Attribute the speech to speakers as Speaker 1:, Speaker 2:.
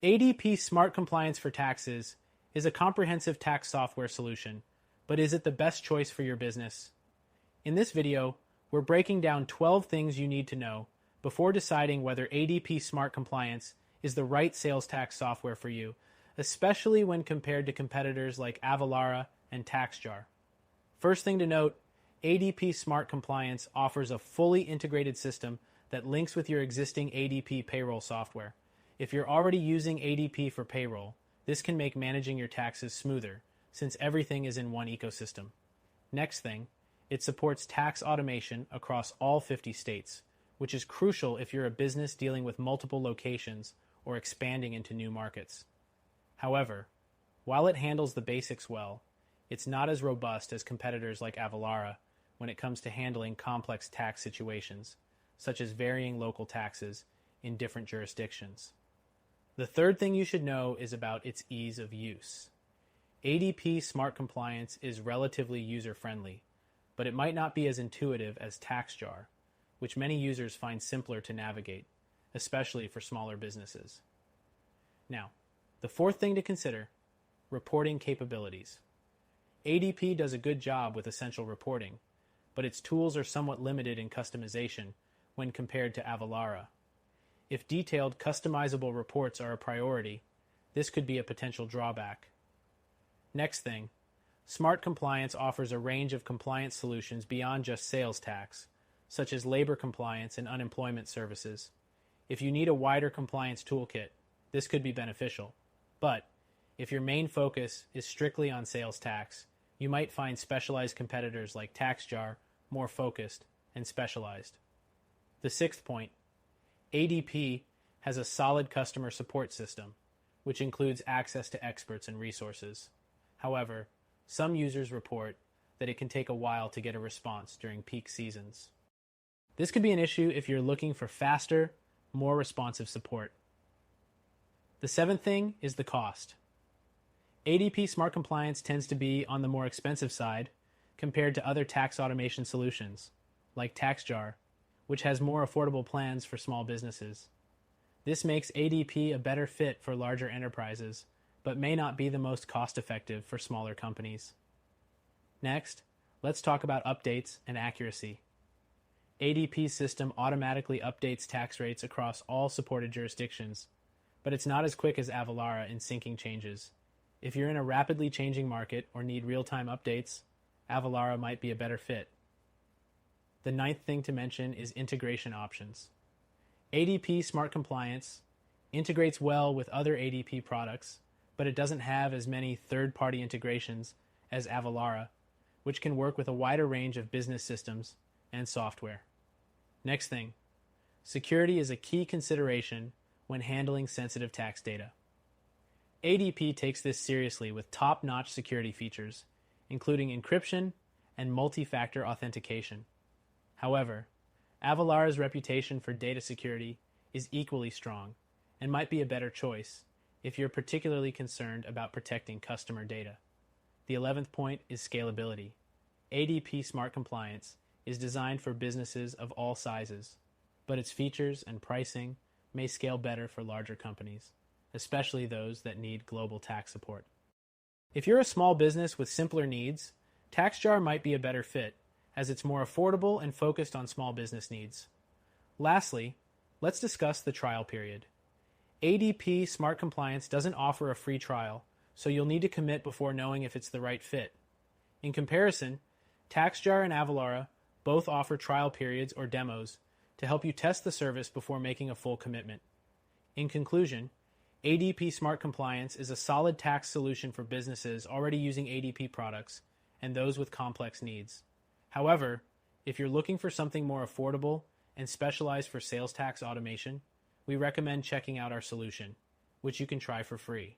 Speaker 1: ADP Smart Compliance for Taxes is a comprehensive tax software solution, but is it the best choice for your business? In this video, we're breaking down 12 things you need to know before deciding whether ADP Smart Compliance is the right sales tax software for you, especially when compared to competitors like Avalara and TaxJar. First thing to note, ADP Smart Compliance offers a fully integrated system that links with your existing ADP payroll software. If you're already using ADP for payroll, this can make managing your taxes smoother, since everything is in one ecosystem. Next thing, it supports tax automation across all 50 states, which is crucial if you're a business dealing with multiple locations or expanding into new markets. However, while it handles the basics well, it's not as robust as competitors like Avalara when it comes to handling complex tax situations, such as varying local taxes in different jurisdictions. The third thing you should know is about its ease of use. ADP Smart Compliance is relatively user-friendly, but it might not be as intuitive as TaxJar, which many users find simpler to navigate, especially for smaller businesses. Now, the fourth thing to consider, reporting capabilities. ADP does a good job with essential reporting, but its tools are somewhat limited in customization when compared to Avalara. If detailed, customizable reports are a priority, this could be a potential drawback. Next thing, Smart Compliance offers a range of compliance solutions beyond just sales tax, such as labor compliance and unemployment services. If you need a wider compliance toolkit, this could be beneficial. But if your main focus is strictly on sales tax, you might find specialized competitors like TaxJar more focused and specialized. The sixth point, ADP has a solid customer support system, which includes access to experts and resources. However, some users report that it can take a while to get a response during peak seasons. This could be an issue if you're looking for faster, more responsive support. The seventh thing is the cost. ADP Smart Compliance tends to be on the more expensive side compared to other tax automation solutions, like TaxJar, which has more affordable plans for small businesses. This makes ADP a better fit for larger enterprises, but may not be the most cost-effective for smaller companies. Next, let's talk about updates and accuracy. ADP's system automatically updates tax rates across all supported jurisdictions, but it's not as quick as Avalara in syncing changes. If you're in a rapidly changing market or need real-time updates, Avalara might be a better fit. The ninth thing to mention is integration options. ADP Smart Compliance integrates well with other ADP products, but it doesn't have as many third-party integrations as Avalara, which can work with a wider range of business systems and software. Next thing, security is a key consideration when handling sensitive tax data. ADP takes this seriously with top-notch security features, including encryption and multi-factor authentication. However, Avalara's reputation for data security is equally strong and might be a better choice if you're particularly concerned about protecting customer data. The 11th point is scalability. ADP Smart Compliance is designed for businesses of all sizes, but its features and pricing may scale better for larger companies, especially those that need global tax support. If you're a small business with simpler needs, TaxJar might be a better fit, as it's more affordable and focused on small business needs. Lastly, let's discuss the trial period. ADP Smart Compliance doesn't offer a free trial, so you'll need to commit before knowing if it's the right fit. In comparison, TaxJar and Avalara both offer trial periods or demos to help you test the service before making a full commitment. In conclusion, ADP Smart Compliance is a solid tax solution for businesses already using ADP products and those with complex needs. However, if you're looking for something more affordable and specialized for sales tax automation, we recommend checking out our solution, which you can try for free.